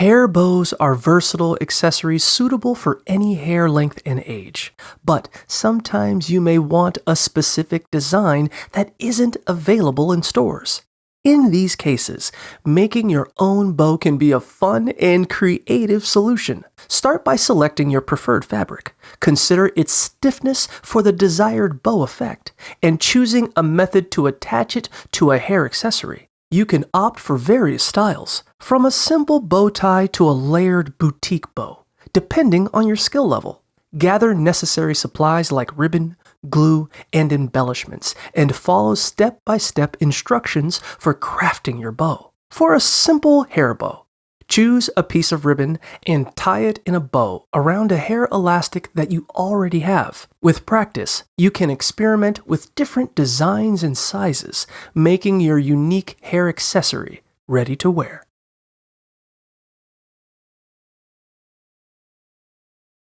Hair bows are versatile accessories suitable for any hair length and age, but sometimes you may want a specific design that isn't available in stores. In these cases, making your own bow can be a fun and creative solution. Start by selecting your preferred fabric. Consider its stiffness for the desired bow effect, and choosing a method to attach it to a hair accessory. You can opt for various styles, from a simple bow tie to a layered boutique bow, depending on your skill level. Gather necessary supplies like ribbon, glue, and embellishments, and follow step-by-step instructions for crafting your bow. For a simple hair bow, choose a piece of ribbon and tie it in a bow around a hair elastic that you already have. With practice, you can experiment with different designs and sizes, making your unique hair accessory ready to wear.